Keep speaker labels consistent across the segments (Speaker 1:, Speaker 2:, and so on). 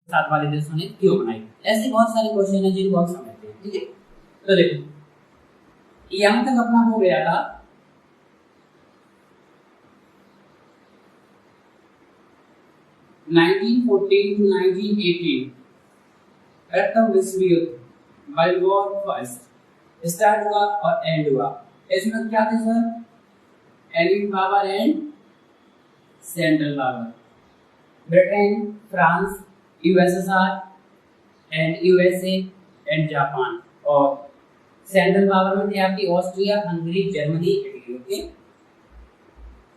Speaker 1: साथ वाले देशों ने क्यों बनाई। ऐसे बहुत सारे क्वेश्चन है जिनको आप समझते हैं, ठीक है। तो देखो यहां तक अपना हो गया था 1914 to 1918 प्रथम विश्व युद्ध वर्ल्ड वॉर फर्स्ट स्टार्ट हुआ और एंड हुआ। इसमें क्या थे sir, allied power and central power, Britain, France, USSR and USA and Japan, और सेंट्रल पावर में थे आपकी Austria, Hungary, Germany, Italy. Okay,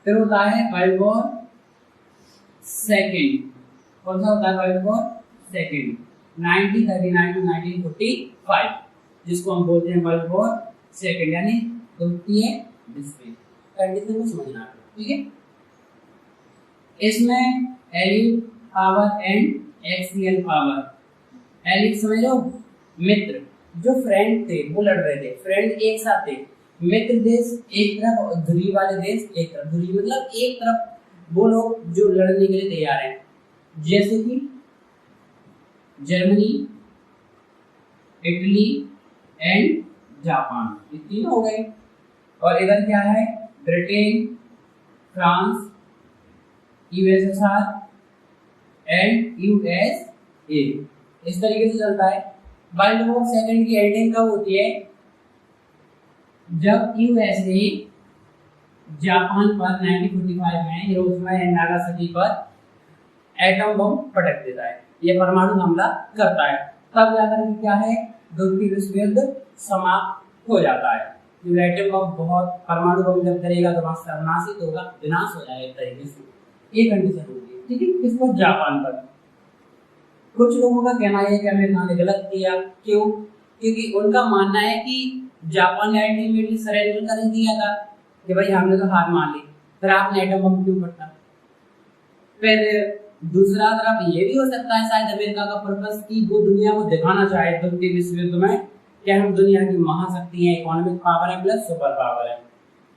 Speaker 1: फिर होता है वर्ल्ड वॉर सेकेंड। कौन सा होता है वर्ल्ड वॉर सेकेंड, 1939 टू 1945, जिसको हम बोलते हैं वर्ल्ड वॉर सेकेंड, यानी द्वितीय विश्व युद्ध। कंडीशन को समझना है, ठीक है। इसमें एलिड पावर एंड एक्सियल पावर, एलिड समझ लो मित्र, जो फ्रेंड थे वो लड़ रहे थे, फ्रेंड एक साथ थे, मित्र देश एक तरफ और दूरी वाले देश एक तरफ। दूरी मतलब एक तरफ वो लोग जो लड़ने के लिए तैयार हैं, जैसे कि जर्मनी, इटली एंड जापान, ये तीनों हो गए। और इधर क्या है, Britain, France, USSR and USA, इस तरीके से चलता है। वर्ल्ड वॉर सेकेंड की एंडिंग कब होती है, जब यूएसए जापान पर 1945 में हिरोशिमा एंड नागासाकी पर एटम बम पटक देता है, ये परमाणु हमला करता है। तब जाकर के क्या है, द्वितीय विश्व युद्ध समाप्त हो जाता है। एटम बम बहुत, परमाणु बम जब करेगा तो वहां सर्वनाशित होगा, विनाश हो जाएगा एक तरीके से, ये कंडीशन होती है, ठीक है। किसको, जापान पर। कुछ लोगों का कहना है कि अमेरिका ने गलत किया, क्यों, क्योंकि उनका मानना है कि जापान ने अल्टीमेटली सरेंडर कर दिया था कि भाई हमने तो हार मान ली, फिर आपने एटम बम क्यों फटा। फिर दूसरा तरफ ये भी हो सकता है शायद अमेरिका का पर्पस कि वो दुनिया को दिखाना चाहे द्वितीय विश्व युद्ध में कि हम दुनिया की महाशक्ति हैं, इकोनॉमिक पावर है प्लस सुपर पावर है।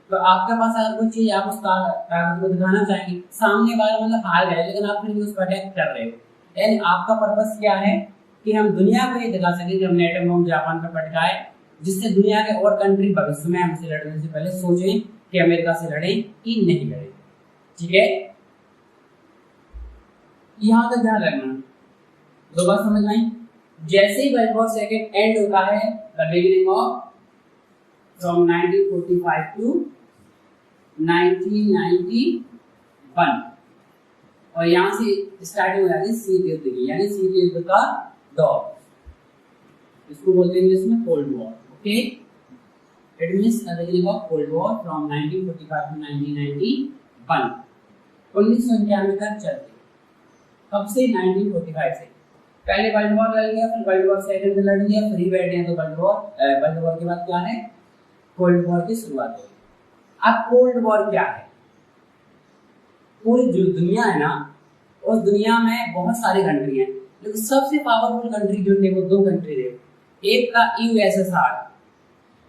Speaker 1: तो आपके पास अगर कोई चीज आप उस ताकत को दिखाना चाहेंगे, सामने वाला मतलब हार गए लेकिन आप फिर भी उस पर अटैक कर रहे हो, यानी आपका पर्पस क्या है कि हम दुनिया को ये दिखा सके कि हमने एटम बम जापान पर पटकाए, जिससे दुनिया के और कंट्री भविष्य में हमसे लड़ने से पहले सोचें कि अमेरिका से लड़ें कि नहीं लड़ें, ठीक है। यहां तक ध्यान रखना, दो बात समझ आई। जैसे ही वर्ल्ड वॉर सेकेंड एंड होता है, the beginning of from 1945 to 1991, और यहां से स्टार्टिंग हो जाती है शीत युद्ध की, यानी शीत युद्ध का दौर, इसको बोलते हैं इंग्लिश में cold war. Okay, it means the beginning of cold war from 1945 to 1991, 1991 तक चलती। कब से, 1945 से। पहले वर्ल्ड वॉर लड़ लिया, फिर वर्ल्ड वॉर सेकेंड में लड़ लिया, फिर ही बैठे हैं, तो वर्ल्ड वॉर के बाद क्या है, कोल्ड वॉर की शुरुआत हुई। अब कोल्ड वॉर क्या है, पूरी जो दुनिया है ना, उस दुनिया में बहुत सारी कंट्री हैं, लेकिन सबसे पावरफुल कंट्री जो थे वो दो कंट्री थे। एक था यूएसएसआर।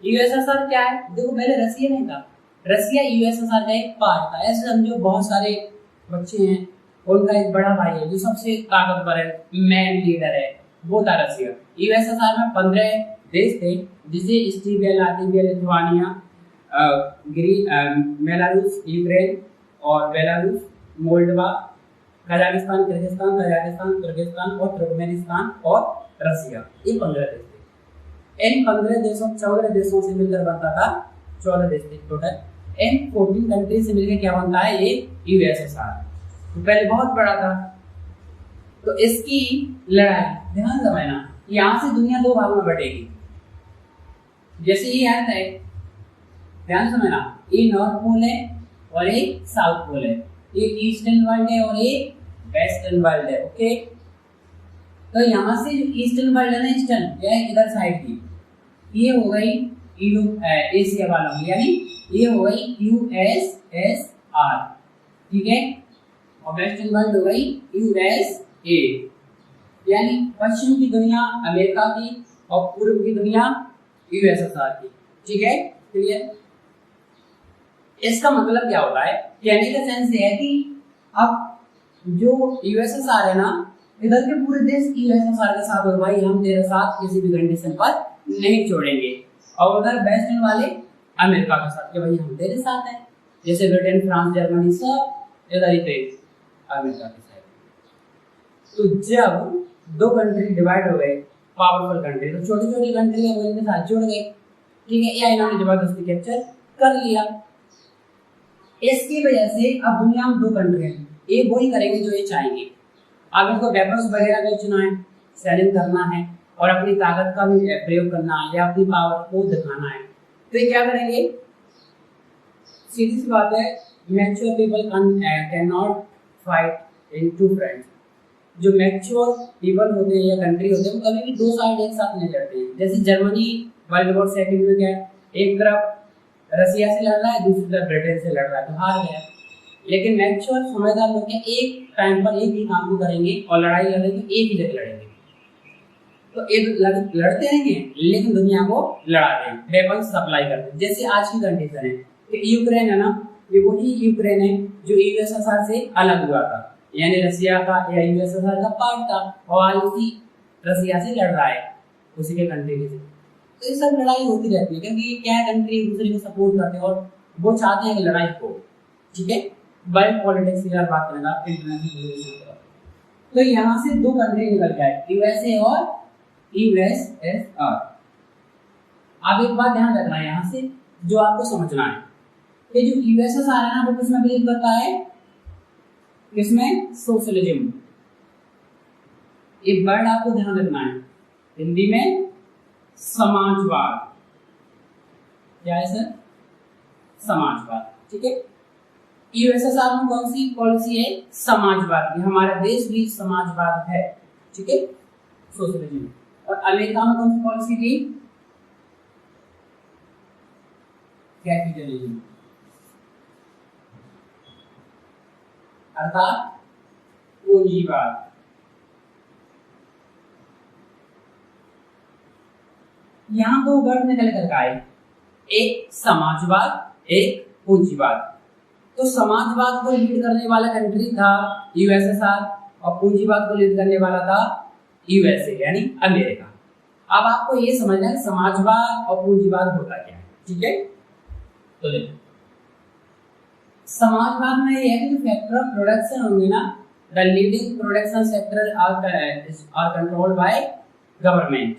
Speaker 1: यूएसएसआर क्या है, देखो पहले रसिया नहीं था, रसिया यूएसएसआर का एक पार्ट था। ऐसे समझो बहुत सारे बच्चे हैं, उनका एक बड़ा भाई है जो सबसे ताकतवर है, मैन लीडर है, वो था रसिया। यूएसएसआर में 15 देश थे, जिसे स्टीबिया, लातविया, लिथुआनिया, बेलारूस, यूक्रेन और Belarus, Moldova, Kazakhstan, Kyrgyzstan, Tajikistan, Turkistan और तुर्कमेनिस्तान और रसिया, ये 15 देश थे। इन 15 देशों 14 देशों से मिलकर बनता था, 14 देश थे टोटल। इन 14 कंट्री से मिलकर क्या बनता है, ये यूएसएसआर। तो पहले बहुत बड़ा था, तो इसकी लड़ाई ध्यान समझना, यहां से दुनिया दो भागों में बटेगी। जैसे ये आता है, ध्यान समझना, ये नॉर्थ पोल है और एक साउथ पोल है, ये ईस्टर्न वर्ल्ड है और ये वेस्टर्न वर्ल्ड है। ओके, तो यहाँ से जो ईस्टर्न वर्ल्ड है ना, ईस्टर्न क्या है, इधर साइड की, ये हो गई यूरोप, एशिया वालों की, यानी ये हो गई यूएसएसआर, ठीक है, और वेस्टर्न वर्ल्ड हो गई यूएसए, यानी पश्चिम की दुनिया अमेरिका की और पूर्व की दुनिया यूएसएसआर की, ठीक है, क्लियर। इसका मतलब क्या होता है, कहने का सेंस ये है कि अब जो यूएसएसआर है ना, इधर के पूरे देश यूएसएसआर के साथ हो भाई, हम तेरे साथ किसी भी कंडीशन पर नहीं छोड़ेंगे। और उधर वेस्टर्न वाले अमेरिका के साथ कि भाई हम तेरे साथ हैं, जैसे ब्रिटेन, फ्रांस, जर्मनी सब इधर ही थे अमेरिका के साथ। तो जब दो कंट्री डिवाइड हो गए, पावरफुल कंट्री, तो छोटी छोटी कंट्री है वो इनके साथ जुड़ गए, ठीक है, या इन्होंने जबरदस्ती कैप्चर कर लिया। इसकी वजह से अब दुनिया में दो कंट्री हैं, ये वही करेंगे जो ये चाहेंगे। अब इनको वेपन्स वगैरह बेचना है, सेलिंग करना है और अपनी ताकत का भी प्रयोग करना है या अपनी पावर को दिखाना है, तो ये क्या करेंगे? सीधी सी बात है, mature people can not fight in two fronts. जो मैच्योर पीपल होते हैं या कंट्री होते हैं वो कभी भी दो साइड एक साथ नहीं लड़ते हैं। जैसे जर्मनी वर्ल्ड वॉर सेकंड में क्या है, एक तरफ रसिया से लड़ रहा है, दूसरी तरफ ब्रिटेन से लड़ रहा है, तो हार गया। लेकिन मैच्योर समझदार लोग क्या एक टाइम पर एक ही काम को करेंगे और लड़ाई लड़ेंगे तो एक ही जगह लड़ेंगे, तो एक लड़ते रहेंगे लेकिन दुनिया को लड़ा देंगे, वेपन सप्लाई करते हैं। जैसे आज की कंडीशन है कि यूक्रेन है ना, ये वही यूक्रेन है जो यूएसएसआर से अलग हुआ था, यानी रसिया का या यूएसएसआर का पार्ट था, और आज उसी रसिया से लड़ रहा है, उसी के कंट्री से। तो ये सब लड़ाई होती रहती है क्योंकि ये क्या कंट्री एक दूसरे को सपोर्ट करते हैं और वो चाहते हैं कि लड़ाई हो, ठीक है। वर्ल्ड पॉलिटिक्स की अगर बात करें आप इंटरनेशनल रिलेशन, तो यहाँ से दो कंट्री निकल के आए, यूएसए और यूएसएसआर। अब एक बात ध्यान रखना है यहाँ से जो आपको समझना है कि जो यूएसएसआर है ना वो किसमें बिलीव करता है, किसमें? सोशलिज्म। एक वर्ड आपको ध्यान रखना है, हिंदी में समाजवाद। क्या है सर? समाजवाद, ठीक है। यूएसएसआर में कौन सी पॉलिसी है? समाजवाद की। हमारा देश भी समाजवाद है, ठीक है, सोशलिज्म। और अमेरिका में कौन सी पॉलिसी थी? कैपिटलिज्म, अर्थात पूंजीवाद। यहां दो वर्ड निकल कर आए, एक समाजवाद, एक पूंजीवाद। तो समाजवाद को लीड करने वाला कंट्री था यूएसएसआर और पूंजीवाद को लीड करने वाला था यूएसए यानी अमेरिका। अब आपको ये समझना है समाजवाद और पूंजीवाद होता क्या है, ठीक है। तो देखो समाजवाद में ये है कि जो फैक्टर ऑफ प्रोडक्शन होंगे ना, the leading production sector are controlled by government,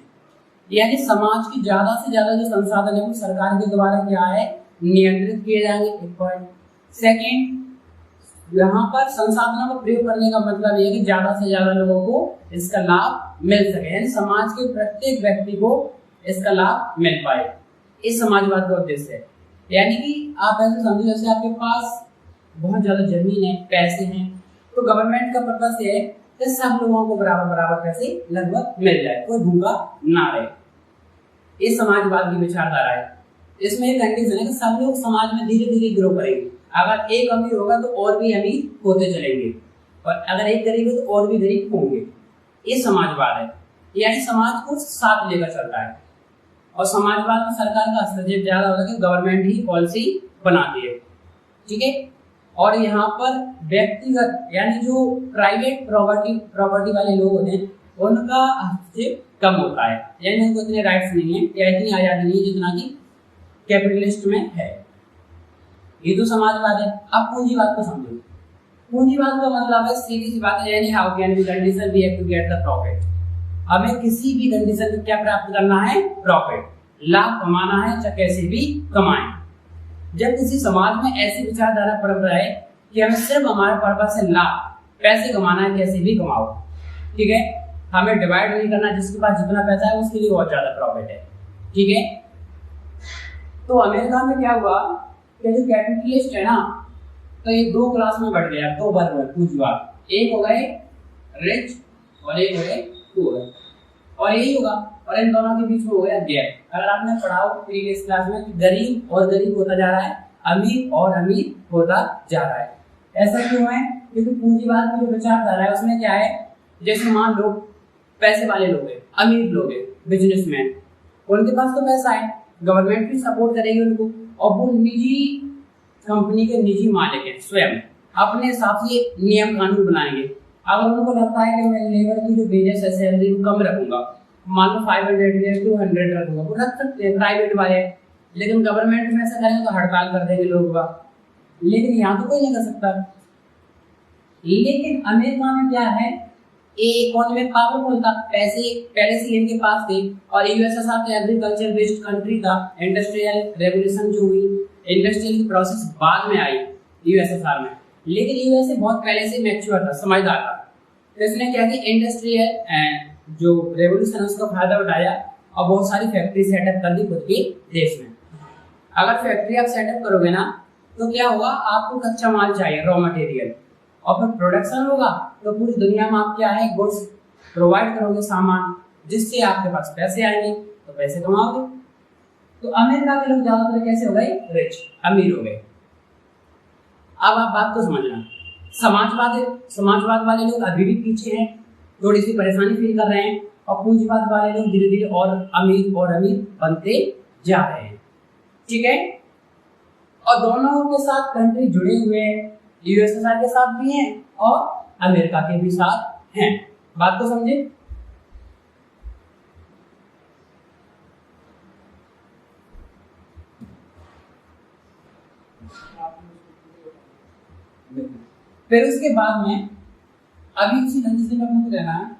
Speaker 1: यानी समाज की ज्यादा से ज्यादा जो संसाधन है वो सरकार के द्वारा क्या है, नियंत्रित किए जाएंगे। एक पॉइंट। सेकेंड, यहाँ पर संसाधनों का प्रयोग करने का मतलब यह है कि ज्यादा से ज्यादा लोगों को इसका लाभ मिल सके, यानी समाज के प्रत्येक व्यक्ति को इसका लाभ मिल पाए। इस समाजवाद का उद्देश्य है, यानी कि आप ऐसे समझो जैसे आपके पास बहुत ज्यादा जमीन है, पैसे हैं, तो गवर्नमेंट का पर्पस ये है कि सब लोगों को बराबर बराबर पैसे लगभग मिल जाए, कोई भूखा ना रहे। इस समाजवाद की विचारधारा है। इसमें एक कंडीशन है कि सब लोग समाज में धीरे धीरे ग्रो करेंगे। अगर एक अमीर होगा तो और भी अमीर होते चलेंगे, और अगर एक गरीब है तो और भी गरीब होंगे। ये समाजवाद है, यानी समाज को साथ लेकर चलता है। और समाजवाद में सरकार का हस्तक्षेप ज्यादा होता है कि गवर्नमेंट ही पॉलिसी बनाती है, ठीक है। और यहाँ पर व्यक्तिगत यानी जो प्राइवेट प्रॉपर्टी वाले लोग होते हैं उनका हस्तक्षेप कम होता है, यानी उनको इतने राइट्स नहीं है या इतनी आजादी नहीं है जितना कि कैपिटलिस्ट में है। ये तो समाजवाद है। अब पूंजीवाद को समझो। पूंजीवाद का मतलब है सीधी सी बात है, यानी how can be condition we have to get the profit. हमें किसी भी कंडीशन में क्या प्राप्त करना है? प्रॉफिट, लाभ कमाना है, चाहे कैसे भी कमाएं। जब किसी समाज में ऐसी विचारधारा पनप रहा है कि हमें सिर्फ हमारे पर्पस से लाभ, पैसे कमाना है, कैसे भी कमाओ, ठीक है, हमें डिवाइड नहीं करना, जिसके पास जितना पैसा है उसके लिए बहुत ज्यादा प्रॉफिट है, ठीक है। तो अमेरिका में क्या हुआ कि जो कैपिटलिस्ट है ना, तो ये दो क्लास में बढ़ गया, दो वर्ग में पूंजीवाद। एक हो गए रिच और एक हो गए पुअर, और यही होगा। और इन दोनों के बीच में हो गया गैप। अगर आपने पढ़ा हो प्रीवियस क्लास में कि गरीब और गरीब होता जा रहा है, अमीर और अमीर होता जा रहा है। ऐसा क्यों है? क्योंकि पूंजीवाद की जो विचारधारा है उसमें क्या है, जैसे मान लो पैसे वाले लोग हैं, अमीर लोग हैं, बिजनेसमैन, उनके पास तो पैसा है, गवर्नमेंट भी सपोर्ट करेगी उनको, और वो निजी कंपनी के निजी मालिक है, स्वयं अपने हिसाब से नियम कानून बनाएंगे अगर उनको लगता है कि मैं लेबर की जो वेजेस है सैलरी को कम रखूंगा, मान लो 500 या 200 रखूंगा, वो रख सकते हैं प्राइवेट वाले, लेकिन गवर्नमेंट में ऐसा करेंगे तो हड़ताल कर देंगे लोग का। लेकिन यहाँ तो कोई नहीं कर सकता। लेकिन अमेरिका में क्या है, इकोनॉमिक पावरफुल था, पैसे पहले से इनके पास थे, और यूएसएसआर का एग्रीकल्चर बेस्ड कंट्री था। इंडस्ट्रियल रेवोल्यूशन जो हुई, इंडस्ट्रियल की प्रोसेस बाद में आई यूएसएसआर में, लेकिन यूएसए बहुत पहले से मैच्योर था, समझदार था। तो इसने क्या किया, इंडस्ट्रियल जो रेवोल्यूशन उसका फायदा उठाया और बहुत सारी फैक्ट्री सेटअप कर दी खुद के देश में। अगर फैक्ट्री आप सेटअप करोगे ना तो क्या होगा, आपको कच्चा माल चाहिए, रॉ मटेरियल, और फिर प्रोडक्शन होगा तो पूरी दुनिया में आप क्या है, गुड्स प्रोवाइड करोगे, सामान, जिससे आपके पास पैसे आएंगे तो पैसे कमाओगे। तो अमेरिका के लोग ज्यादातर कैसे हो गए, रिच, अमीर हो गए। अब आप बात को समझना, समाजवाद वाले लोग अभी भी पीछे हैं, थोड़ी सी परेशानी फील कर रहे हैं, और पूंजीवाद वाले लोग धीरे धीरे और अमीर बनते जा रहे हैं। ठीक है, और दोनों के साथ कंट्री जुड़े हुए हैं, यूएसएसआर के साथ भी हैं और अमेरिका के भी साथ हैं। बात को समझे। फिर उसके बाद में अभी इसी कंडीशन में अपने रहना है।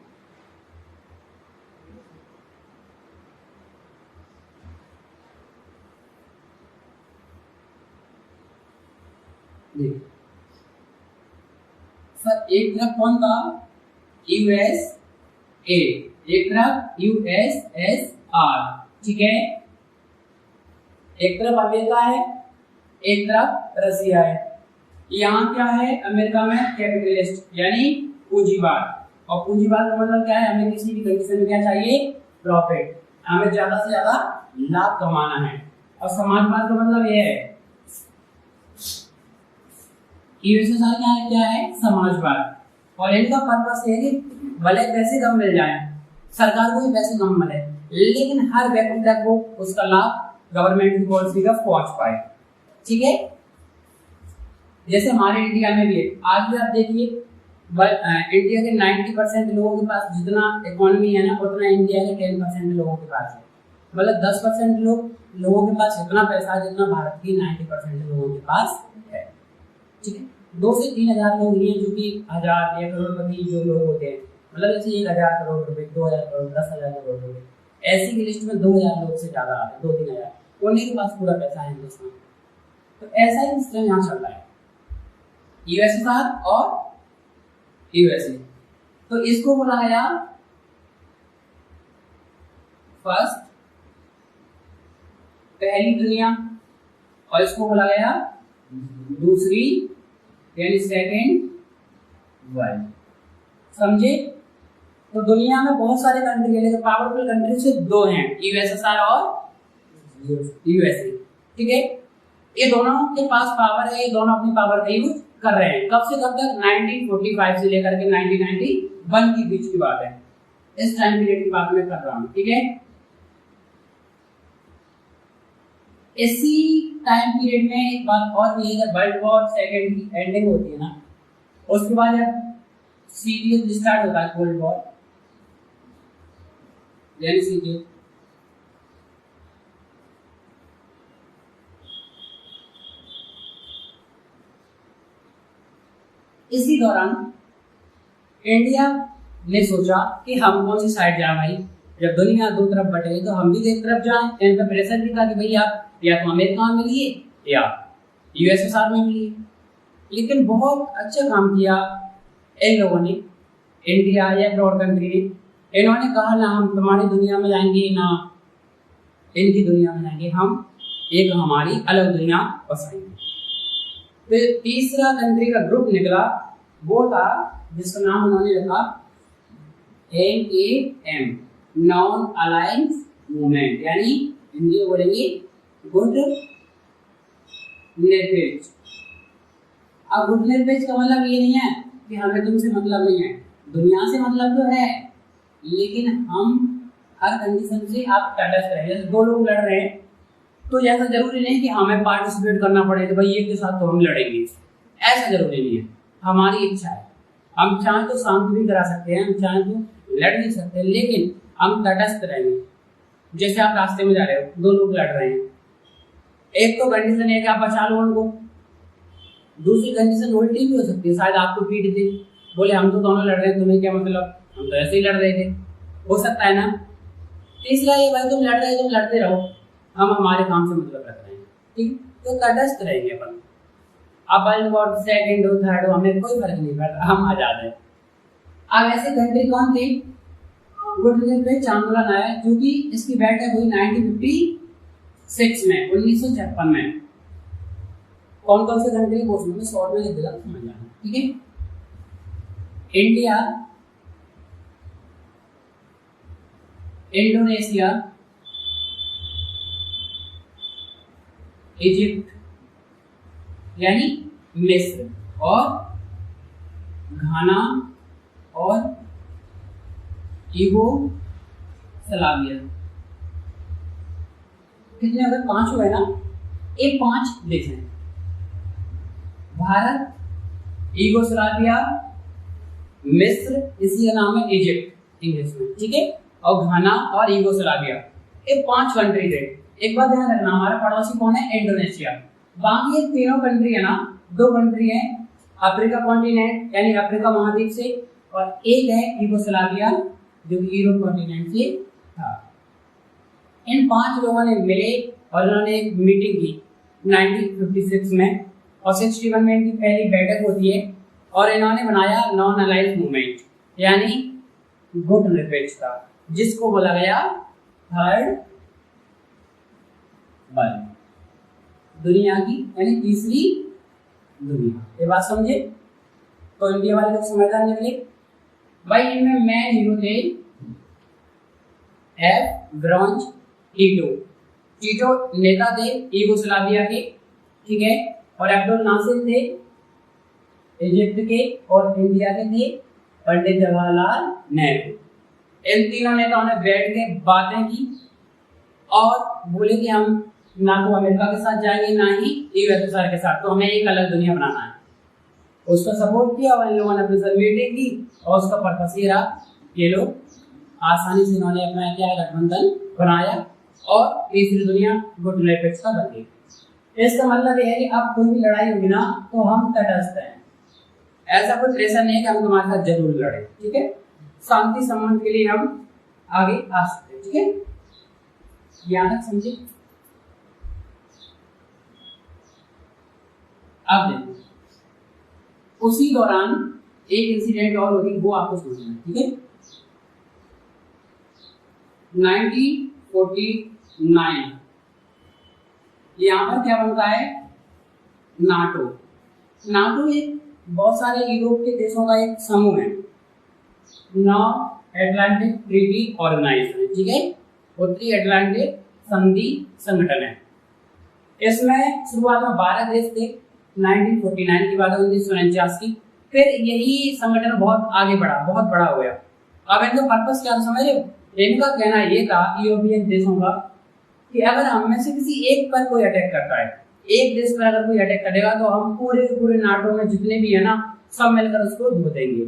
Speaker 1: सर एक तरफ कौन था, यूएसए, एक तरफ यूएसएसआर, ठीक है, एक तरफ अमेरिका है, एक तरफ रसिया है। यहाँ क्या है, अमेरिका में कैपिटलिस्ट यानी पूंजीवाद, और पूंजीवाद का मतलब क्या है, हमें किसी भी कंडीशन में क्या चाहिए, प्रॉफिट, हमें ज्यादा से ज्यादा लाभ कमाना है। और समाजवाद का मतलब ये है, यूएसएसआर क्या है, समाजवाद, और इनका पर्पस है कि भले पैसे कम मिल जाए, सरकार को भी पैसे कम मिले, लेकिन हर व्यक्ति तक वो उसका लाभ गवर्नमेंट की पॉलिसी का पहुंच पाए। ठीक है, जैसे हमारे इंडिया में भी है, आज भी आप देखिए इंडिया के 90% लोगों के पास जितना इकोनॉमी है ना, उतना इंडिया के 10% लोगों के पास है। मतलब 10% लोगों के पास इतना पैसा है जितना भारत की 90% लोगों के पास है। ठीक है, 2 से 3 हजार लोग ही हैं जो कि 1000 या करोड़पति जो लोग होते हैं, मतलब जैसे 1000 करोड़ रुपए, 2000 करोड़, 10,000 करोड़ रुपए, ऐसी की लिस्ट में 2000 लोग से ज्यादा आते हैं, 2-3 हजार, उन्हीं के पास पूरा पैसा है हिंदुस्तान। तो ऐसा ही सिस्टम यहाँ चल रहा है, यूएसएसआर और यूएसए। तो इसको बोला गया फर्स्ट, पहली दुनिया, और इसको बोला गया दूसरी यानी सेकेंड वर्ल्ड। समझे। तो दुनिया में बहुत सारे कंट्री है, लेकिन पावरफुल कंट्री से 2 हैं, यूएसएसआर और यूएसए। ठीक है, ये दोनों के पास पावर है, ये दोनों अपनी पावर का यूज कर रहे हैं। कब से कब तक, 1945 से लेकर के 1991 के बीच की बात है, इस टाइम पीरियड की बात मैं कर रहा हूँ। ठीक है, इसी टाइम पीरियड में एक बात और भी है, जब वर्ल्ड वॉर सेकेंड की एंडिंग होती है ना, उसके बाद जब सीरियस स्टार्ट होता है, कोल्ड वॉर यानी सीरियस, इसी दौरान इंडिया ने सोचा कि हम कौन सी साइड जाए भाई, जब दुनिया 2 तरफ बटे तो हम भी एक तरफ जाएं। इनका प्रेशर भी था कि भाई आप या तो अमेरिका में मिलिए या यूएसएसआर में मिलिए। लेकिन बहुत अच्छा काम किया इन लोगों ने, इंडिया या ब्रॉड कंट्री ने। इन्होंने कहा ना हम तुम्हारी दुनिया में जाएंगे ना इनकी दुनिया में जाएंगे, हम एक हमारी अलग दुनिया बसाएंगे। फिर तीसरा कंट्री का ग्रुप निकला, वो था जिसका नाम उन्होंने रखा NAM, नॉन अलायंस मूवमेंट, यानी हिंदी में बोलेंगे गुट निरपेक्ष। अब गुट निरपेक्ष का मतलब ये नहीं है कि हमें तुमसे मतलब नहीं है, दुनिया से मतलब तो है, लेकिन हम हर कंडीशन से आप तटस्थ रहे। जैसे 2 लोग लड़ रहे हैं तो ऐसा जरूरी नहीं कि हमें पार्टिसिपेट करना पड़े कि भाई ये के साथ तो हम लड़ेंगे, ऐसा जरूरी नहीं है, हमारी इच्छा है। हम चाहे तो शांत भी करा सकते हैं, हम चाहे तो लड़ भी सकते हैं, लेकिन हम तटस्थ रहेंगे। जैसे आप रास्ते में जा रहे हो, दो लोग लड़ रहे हैं, एक तो कंडीशन है कि आप बचा लो उनको, दूसरी कंडीशन उल्टी भी हो सकती है, शायद आपको पीट दे, बोले हम तो दोनों लड़ रहे हैं, तुम्हें क्या मतलब, हम तो ऐसे ही लड़ रहे थे, हो सकता है ना। तीसरा ये भाई तुम लड़ रहे हो, तुम लड़ते रहो, हम हमारे काम से मतलब रख रहे हैं, ठीक, तो तटस्थ रहेंगे अपन। अब वर्ल्ड वॉर सेकंड हो थर्ड हो हमें कोई फर्क नहीं पड़ता, हम आजाद हैं। अब ऐसे कंट्री कौन थी, गुडविल चांबरलाइन आया, क्योंकि इसकी बैठक हुई 1956 में, 1956 में। कौन कौन से कंट्री पूछना, मैं शॉर्ट में लिख देगा समझ जाना, ठीक है। इंडिया, इंडोनेशिया, इजिप्ट यानी मिस्र, और घाना और यूगोस्लाविया। कितने अगर 5 हुए ना, ये 5 देश हैं, भारत, यूगोस्लाविया, मिस्र, इसी का नाम है इजिप्ट इंग्लिश में, ठीक है, और घाना और यूगोस्लाविया, ये 5 कंट्री थे। एक बात ध्यान रखना, हमारा पड़ोसी कौन है, इंडोनेशिया। बाकी ये तीनों कंट्री है ना, 2 कंट्री है अफ्रीका कॉन्टिनेंट यानी अफ्रीका महाद्वीप से, और एक है यूगोस्लाविया जो कि यूरोप कॉन्टिनेंट से था। इन 5 लोगों ने मिले और उन्होंने एक मीटिंग की 1956 में, और 61 में इनकी पहली बैठक होती है, और इन्होंने बनाया नॉन अलाइंस मूवमेंट यानी गुटनिरपेक्षता, जिसको बोला गया थर्ड वर्ल्ड, दुनिया की यानी तीसरी दुनिया। ये बात समझे, तो इंडिया वाले लोग समझदार निकले भाई। इनमें मैन हीरो थे एफ ब्रॉन्ज टीटो, टीटो नेता थे यूगोस्लाविया के, ठीक है, और अब्दुल नासिर थे इजिप्ट के, और इंडिया के थे पंडित जवाहरलाल नेहरू। इन तीनों नेताओं ने बैठ के बातें की और बोले कि हम ना तो अमेरिका के साथ जाएंगे ना ही यूएसएसआर के साथ, तो हमें एक अलग दुनिया बनाना है। उसका सपोर्ट किया और इन लोगों ने अपनी मीटिंग की, और उसका पर्पस ये रहा, ये लोग आसानी से इन्होंने अपना क्या गठबंधन बनाया और तीसरी दुनिया गुटनिरपेक्षता बन गई। इसका मतलब ये है कि अब कोई भी लड़ाई होगी ना तो हम तटस्थ हैं, ऐसा कोई प्रेशर नहीं है कि हम तुम्हारे साथ जरूर लड़े, ठीक है। शांति संबंध के लिए हम आगे आ सकते हैं, ठीक है, यहाँ तक समझे। अब देखो, उसी दौरान एक इंसिडेंट और होगी, वो आपको समझना है, ठीक है। 1949 यहाँ पर क्या बनता है, नाटो। नाटो एक बहुत सारे यूरोप के देशों का एक समूह है, नॉर्थ अटलांटिक ट्रीटी ऑर्गेनाइजेशन, ठीक है, उत्तरी अटलांटिक संधि संगठन है। इसमें शुरुआत में 12 देश थे, 1949 की बात है, 1949 की। फिर यही संगठन बहुत आगे बढ़ा, बहुत बड़ा हो गया। अब इनका पर्पस क्या था समझ रहे हो, इनका कहना ये था यूरोपियन देशों का कि अगर हम में से किसी एक पर कोई अटैक करता है, एक देश पर अगर कोई अटैक करेगा तो हम पूरे के पूरे नाटो में जितने भी है ना सब मिलकर उसको धो देंगे,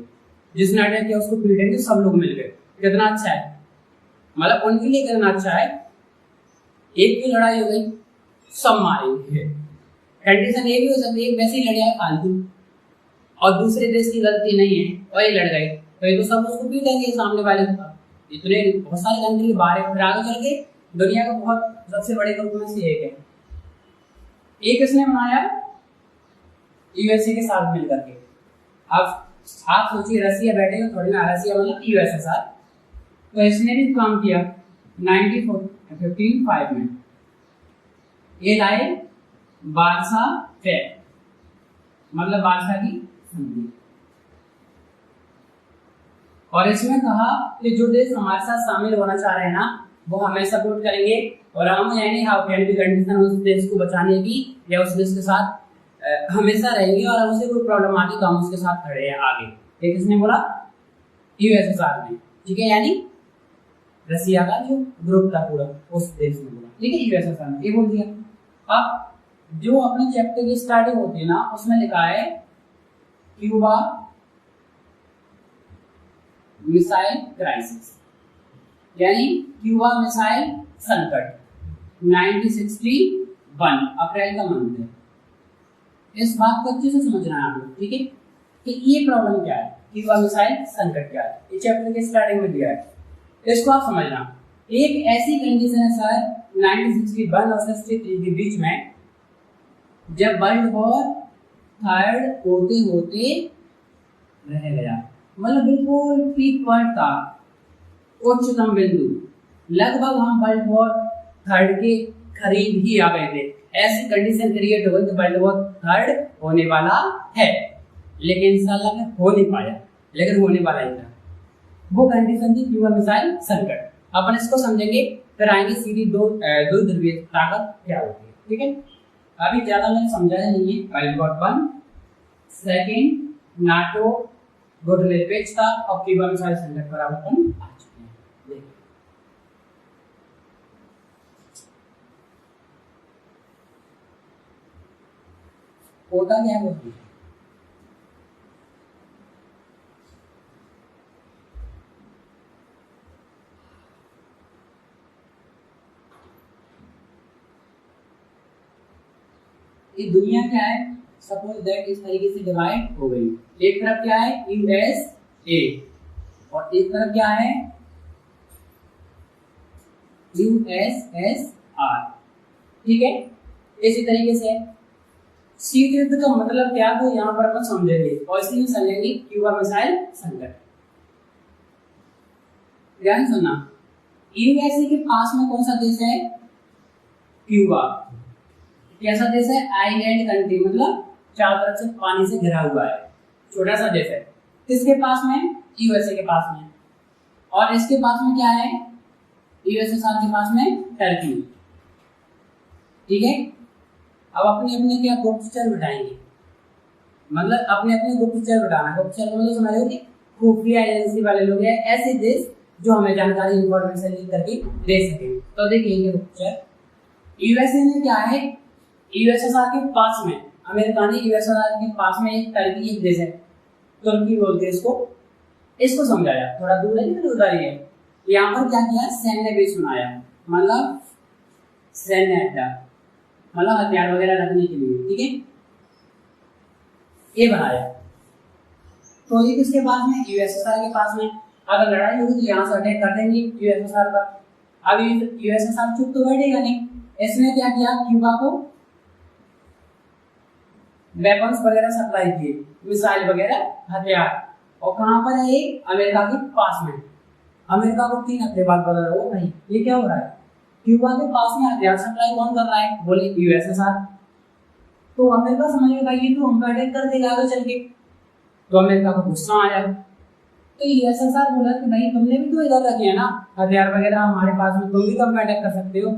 Speaker 1: जिसने अटैक किया उसको पीटेंगे सब लोग मिलकर। कितना अच्छा है, मतलब उनके लिए कितना अच्छा है, एक की लड़ाई हो गई सब मारेंगे। कंडीशन ये भी हो सकती है एक वैसे ही लड़ जाए फालतू और दूसरे देश की गलती नहीं है और ये लड़ गए, तो ये तो सब उसको पीटेंगे सामने वाले को। इतने बहुत सारे कंट्री के बाहर फिर आगे चल के दुनिया का बहुत सबसे बड़े ग्रुप में से एक है। एक इसने बनाया यूएसए के साथ मिलकर के। अब आप सोचिए रसिया बैठे हो थोड़ी ना, रसिया मतलब यूएसएसआर, तो इसने भी काम किया 1955 में। ये लाए वार्सा पैक्ट, मतलब वार्सा की संधि, और इसमें कहा कि जो देश हमारे साथ शामिल होना चाह रहे हैं ना वो हमें सपोर्ट करेंगे, और हम यानी हाउ कैन बी कंडीशन उस देश को बचाने की या उस देश के साथ हमेशा रहेंगे, और उसे कोई प्रॉब्लम आती तो हम उसके साथ खड़े हैं आगे। ये किसने बोला, यूएसएसआर ने, ठीक है, यानी रसिया का जो ग्रुप था पूरा उस देश ने बोला, ठीक है, यूएसएसआर ने ये बोल दिया। अब जो अपने चैप्टर की स्टार्टिंग होती है ना उसमें लिखा है क्यूबा, मिसाइल क्राइसिस, यानी क्यूबा मिसाइल संकट 1961 अप्रैल का मंथ है। इस बात को अच्छे से समझना है आप लोग, ठीक है, कि ये प्रॉब्लम क्या है, क्यूबा मिसाइल संकट क्या है, ये चैप्टर के स्टार्टिंग में दिया है, इसको आप समझना। एक ऐसी कंडीशन है सर 1961 और 63 के बीच में, जब वर्ल्ड वॉर थर्ड होते होते रह गया, मतलब बिल्कुल पीक पॉइंट था, उच्चतम बिंदु, लगभग हम वर्ल्ड वॉर थर्ड के करीब ही आ गए थे। ऐसी कंडीशन क्रिएट हो गई कि वर्ल्ड वॉर थर्ड होने वाला है, लेकिन इंशाल्लाह हो नहीं पाया, लेकिन होने वाला ही था। वो कंडीशन थी क्यूबा मिसाइल संकट। अपन इसको समझेंगे, फिर आएंगे सीधी दो ध्रुवीय ताकत क्या होती है, ठीक है। अभी ज्यादा मैंने समझाया नहीं है। वर्ल्ड वॉर 1, सेकेंड नाटो गुट निरपेक्षता और क्यूबा मिसाइल संकट पर अपन आ चुके हैं। देखिए होता क्या है, ये दुनिया क्या है, सपोज दैट इस तरीके से डिवाइड हो गई। एक तरफ क्या है यूएसए और एक तरफ क्या है यूएसएसआर, ठीक है। इसी तरीके से शीत युद्ध का मतलब क्या, तो यहाँ पर अपन समझेंगे और इसी समझेंगे क्यूबा मिसाइल संकट। ध्यान सुनना, यूएसए के पास में कौन सा देश है, क्यूबा। कैसा देश है, आइलैंड कंट्री, मतलब चारों तरफ से पानी से घिरा हुआ है, छोटा सा देश है। किसके पास में, यूएसए के पास में। और इसके पास में क्या है, यूएसएसआर के पास में टर्की, ठीक है। अब अपने अपने क्या गुप्तचर बिठाएंगे, मतलब अपने अपने गुप्तचर बिठाना। गुप्तचर को मतलब समझ लो कि खुफिया एजेंसी वाले लोग हैं, ऐसे देश जो हमें जानकारी इंफॉर्मेशन लीक करके दे सके। तो देखिए गुप्तचर, यूएसए में क्या है, यूएसएसआर के पास में, अमेरिका ने यूएसएसआर के पास में एक टर्की एक देश है, तुर्की बोलते हैं इसको। इसको समझाया, थोड़ा दूर है लेकिन उधर ही है। यहाँ पर क्या किया, सैन्य बेस बनाया, मतलब सैन्य अड्डा, मतलब हथियार वगैरह रखने के लिए, ठीक है, ये बनाया। तो ये किसके पास में, यूएसएसआर के पास में। अगर लड़ाई होगी तो यहाँ से अटैक कर देंगे यूएसएसआर पर। अब यूएसएसआर चुप तो बैठेगा नहीं, इसने क्या किया, क्यूबा को वेपन्स वगैरह सप्लाई किए, मिसाइल वगैरह हथियार। और कहां पर है ये, अमेरिका के पास में। अमेरिका को 3 हफ्ते बाद पता लगा भाई ये क्या हो रहा है, क्यूबा के पास में हथियार सप्लाई कौन कर रहा है, बोले यूएसएसआर। तो अमेरिका समझेगा ये तो हम अटैक कर देगा आगे चल के, तो अमेरिका को गुस्सा आया। तो यूएसएसआर बोला कि भाई तुमने भी तो इधर रखे है ना हथियार वगैरह हमारे पास में, तुम भी तो अटैक कर सकते हो।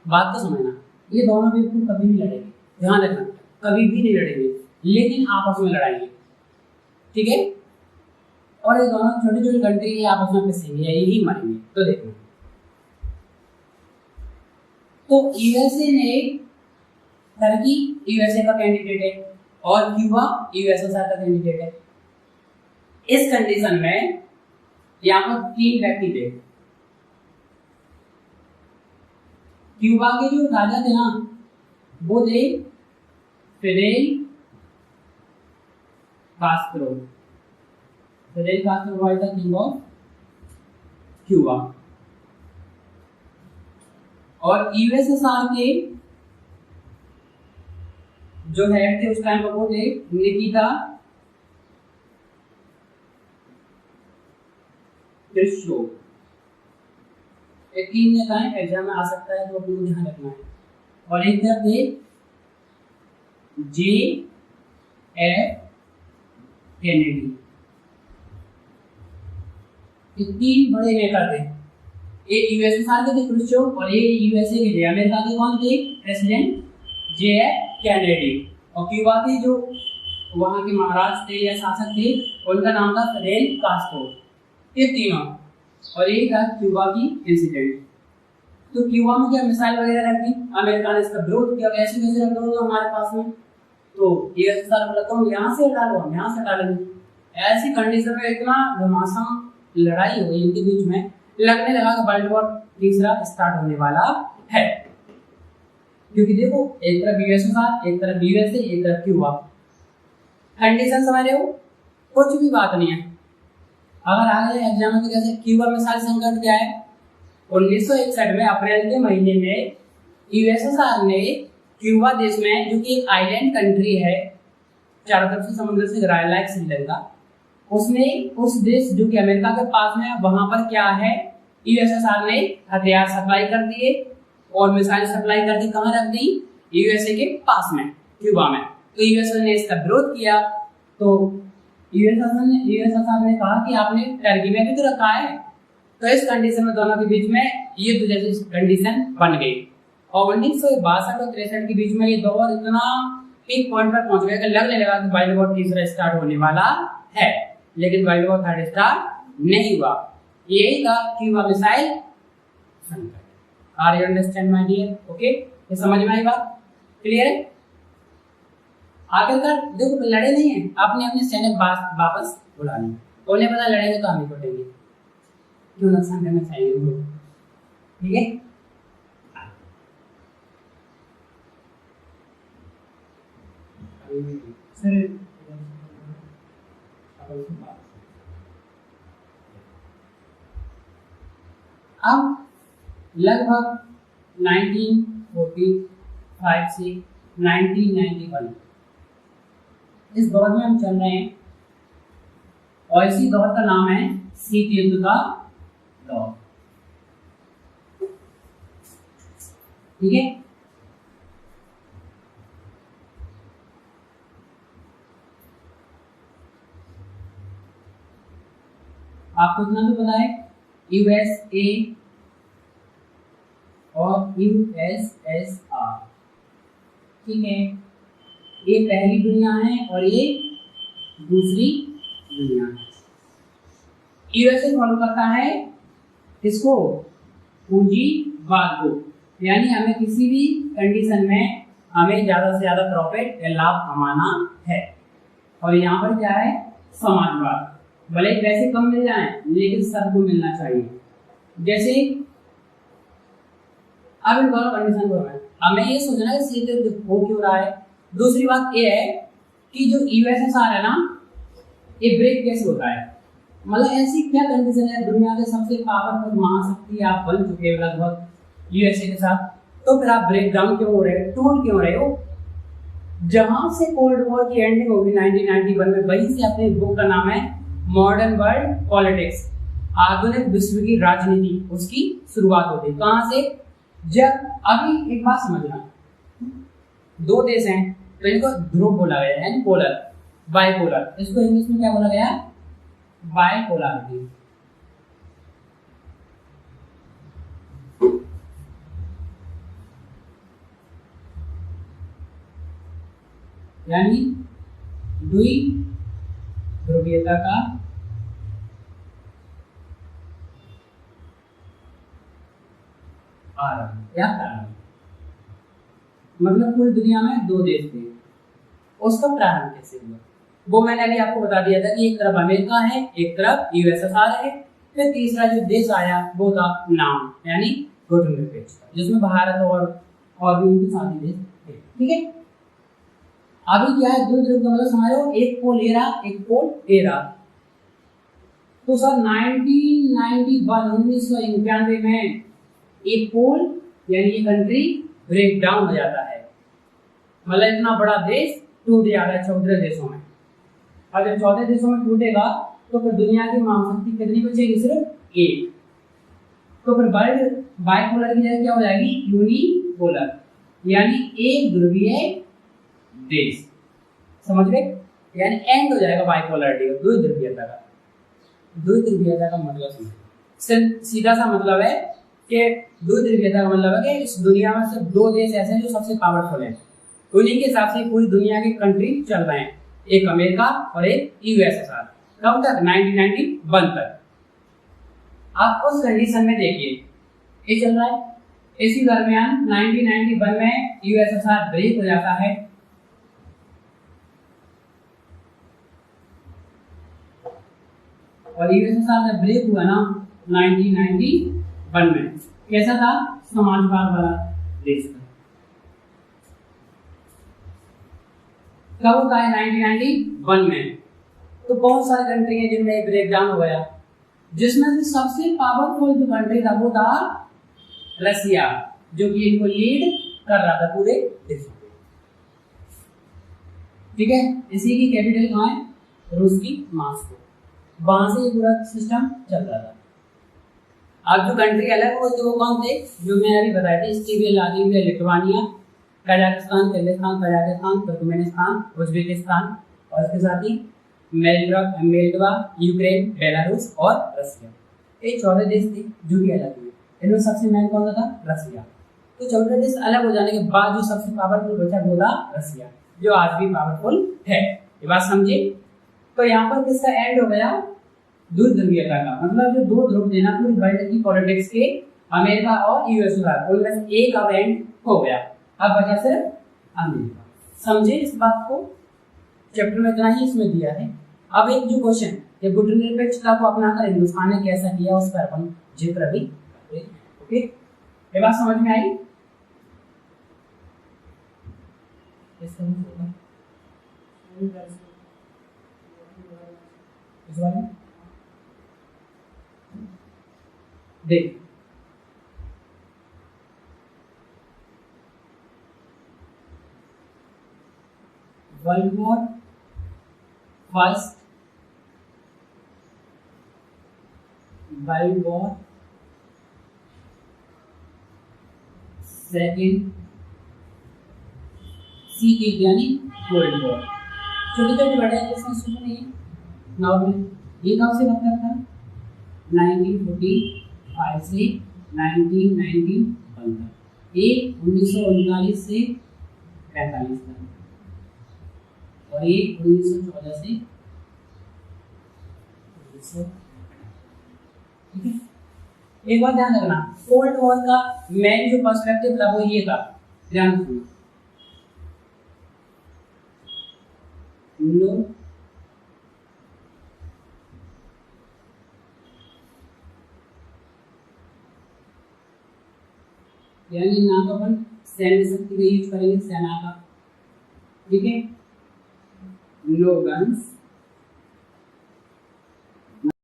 Speaker 1: बात तो समझना, ये दोनों बिल्कुल कभी नहीं लड़ेंगे, ध्यान रखना, कभी भी नहीं लड़ेंगे, लेकिन आपस में लड़ाएंगे, ठीक है। और ये दोनों छोटी छोटी कंट्री आपस में पिसेंगे, यही मरेंगे। तो देखो, तो यूएसए ने, टर्की यूएसए का कैंडिडेट है और क्यूबा यूएसएसआर का कैंडिडेट है। इस कंडीशन में यहाँ पर 3 व्यक्ति थे। क्यूबा के जो राजा थे ना, वो थे Fidel Castro. Fidel Castro was the king of Cuba. और यूएसएसआर के जो हेड थे उस टाइम पर वो थे निकिता क्रुश्चेव। ये 3 नेताएं एग्जाम में आ सकता है, तो आपको ध्यान रखना है। और एक तरफ थे जे एफ कैनेडी। ये 3 बड़े नेता थे, एक यूएसएसआर के थे क्रुश्चेव और एक यूएसए के थे। अमेरिका के कौन थे, प्रेसिडेंट जे एफ कैनेडी। और क्यूबा के जो वहां के महाराज थे या शासक थे, उनका नाम था फिडेल कास्ट्रो। ये तीनों, और एक था क्यूबा की इंसिडेंट। तो क्यूबा में क्या मिसाइल वगैरह रख दी, अमेरिका ने इसका विरोध किया, ऐसे कैसे रख दो हमारे पास में। तो यूएसएसआर बोला तुम यहाँ से हटा लो, हम यहाँ से हटा लेंगे। ऐसी कंडीशन में इतना घमासान लड़ाई हुई इनके बीच में, लगने लगा कि वर्ल्ड वॉर तीसरा स्टार्ट होने वाला है। क्योंकि देखो एक तरफ यूएसएसआर, एक तरफ यूएसए, एक तरफ क्यूबा। कंडीशन समझ रहे हो, कुछ भी बात नहीं है। अगर आगे एग्जाम में कैसे क्यूबा मिसाइल संकट क्या है, 1961 में अप्रैल के महीने में यूएसएसआर ने क्यूबा देश में, जो कि एक आइलैंड कंट्री है, चारों तरफ से समुद्र से घिरा है श्रीलंका, उसने उस देश जो कि अमेरिका के पास में है, वहां पर क्या है, यूएसएसआर ने हथियार सप्लाई कर दिए और मिसाइल सप्लाई कर दी। कहां रख दी? यूएसए के पास में, क्यूबा में। तो यूएसए ने इसका विरोध किया, तो यूएसएसआर ने कहा कि आपने टर्की में भी तो रखा है। तो इस कंडीशन में दोनों के बीच में युद्ध जैसी कंडीशन बन गई और 1962 और 63 के बीच में ये दौर इतना पीक पॉइंट पर पहुंच गया कि लगने लगा कि वर्ल्ड वॉर तीसरा स्टार्ट होने वाला है, लेकिन वर्ल्ड वॉर थर्ड स्टार्ट नहीं हुआ। यही था क्यूबा मिसाइल संकट। Are you understand my dear? Okay, ये समझ में आई बात? क्लियर है? आखिरकार देखो लड़े नहीं है, अपने अपने सैनिक वापस बुला लिए। उन्हें पता लड़ेंगे तो हम ही पटेंगे, क्यों नुकसान करना चाहिए। ठीक है, सर अब लगभग 1945 से 1991 इस दौर में हम चल रहे हैं और इसी दौर का नाम है शीत युद्ध का दौर। ठीक है, आपको इतना भी पता है यूएसए और यूएसएसआर, ठीक है, ये पहली दुनिया है और ये दूसरी दुनिया है। यूएसए फॉलो करता है किसको? पूंजीवाद को, यानी हमें किसी भी कंडीशन में हमें ज्यादा से ज्यादा प्रॉफिट या लाभ कमाना है। और यहाँ पर क्या है? समाजवाद, भले ही पैसे कम मिल जाएं लेकिन सबको मिलना चाहिए। जैसे अब इन दोनों कंडीशन को हमें ये सोचना है शीत युद्ध हो क्यों रहा है। दूसरी बात ये है कि जो यूएसएसआर है ना, ये ब्रेक कैसे होता है, मतलब ऐसी क्या कंडीशन है, दुनिया के सबसे पावरफुल महाशक्ति आप बन चुके हो लगभग यूएसए के साथ, तो फिर आप ब्रेक डाउन क्यों हो रहे हो, टूट क्यों रहे हो। जहां से कोल्ड वॉर की एंडिंग होगी 1991 में, वहीं से अपनी बुक का नाम है मॉडर्न वर्ल्ड पॉलिटिक्स, आधुनिक विश्व की राजनीति, उसकी शुरुआत होती है। कहां से? जब अभी एक बात समझना, दो देश हैं तो इनको ध्रुव बोला गया है, पोलर, बाइपोलर, इसको इंग्लिश में क्या बोला गया? बाइपोलरिटी। यानी द्विध्रुवीयता का आरंभ या प्रारंभ, मतलब पूरी दुनिया में दो देश थे, उसका प्रारंभ कैसे हुआ वो मैंने अभी आपको बता दिया था कि एक तरफ अमेरिका है, एक तरफ यूएसएसआर है, फिर तीसरा जो देश आया वो था नाम, यानी गुटुंबेश, जिसमें भारत और भी उनके साथी देश थे। ठीक है, अभी क्या है, दो ध्रुव का मतलब समझ लो, एक पोल ए रहा, एक पोल ए रहा। तो सर 1991 में एक पोल यानी ये कंट्री ब्रेक डाउन हो जाता है, मतलब इतना बड़ा देश टूट जाता है 14 देशों में। अगर 14 देशों में टूटेगा तो फिर दुनिया की महाशक्ति कितनी बचेगी? सिर्फ एक। तो फिर वर्ल्ड बाइपोलर की जगह क्या हो जाएगी? यूनिपोलर, यानी एक ध्रुवीय देश। समझ गए? यानी एंड हो जाएगा बाइपोलरिटी का, द्विध्रुवीयता का। द्विध्रुवीयता का मतलब समझ, सीधा सा मतलब है कि द्विध्रुवीयता का मतलब है कि इस दुनिया में सिर्फ दो देश ऐसे हैं जो सबसे पावरफुल हैं, उन्हीं के हिसाब से पूरी दुनिया के कंट्री चल रहे हैं, एक अमेरिका और एक यूएसएसआर। कब तक? 1991 तक। आप उस कंडीशन में देखिए ये चल रहा है, इसी दरमियान 1991 में यूएसएसआर ब्रेक हो जाता है और यूएसए साथ में ब्रेक हुआ ना 1991 में। कैसा था? समाजवाद वाला देश था। कब होता है? 1991 में। तो बहुत सारे कंट्री है जिनमें ब्रेक डाउन हो गया, जिसमें से सबसे पावरफुल जो कंट्री था वो था रसिया, जो कि इनको लीड कर रहा था पूरे देश में। ठीक है, इसी की कैपिटल कहाँ है? रूस की मॉस्को। वहां से ये पूरा सिस्टम चल रहा था। अब जो कंट्री अलग हुए थे वो कौन थे? जो मैं अभी बताया था, stevia, Latvia, Lithuania, Kazakhstan, Kyrgyzstan, Kazakhstan, Turkmenistan, Uzbekistan और इसके साथ ही मोल्डोवा, यूक्रेन, बेलारूस और रसिया। ये 14 देश थे जो कि अलग हुए। इनमें सबसे मेन कौन सा था? रसिया। तो 14 देश अलग हो जाने के बाद जो सबसे पावरफुल बचा वो था रसिया, जो आज भी पावरफुल है। ये बात समझे? तो यहाँ पर किसका एंड हो गया? ध्रुवीयता का। मतलब जो दो ध्रुव थे ना पूरी वर्ल्ड की पॉलिटिक्स के, अमेरिका और यूएस का, उनमें से एक अब एंड हो गया। अब बचा सिर्फ अमेरिका। समझे इस बात को? चैप्टर में इतना ही इसमें दिया है। अब एक जो क्वेश्चन ये गुटनिरपेक्षता को अपनाकर हिंदुस्तान ने कैसा किया उस पर अपन जिक्र भी करेंगे। ओके, ये बात समझ में आई? इस बारे में देख, world war first, world war second, सी के यानी कोल्ड वॉर। छोटे छोटे बड़े जिसमें सुन नहीं है नॉर्मल। ये कब से कब तक था? 1945 से 1991 तक। ये 1939 से 45 तक और ये 1914 से 1900। ठीक है, एक बात ध्यान रखना, कोल्ड वॉर का मेन जो पर्सपेक्टिव था वो ये था, ध्यान रखना। नो यानी ना तो अपन सैन्य शक्ति का यूज करेंगे, सेना का। ठीक है, नो गन्स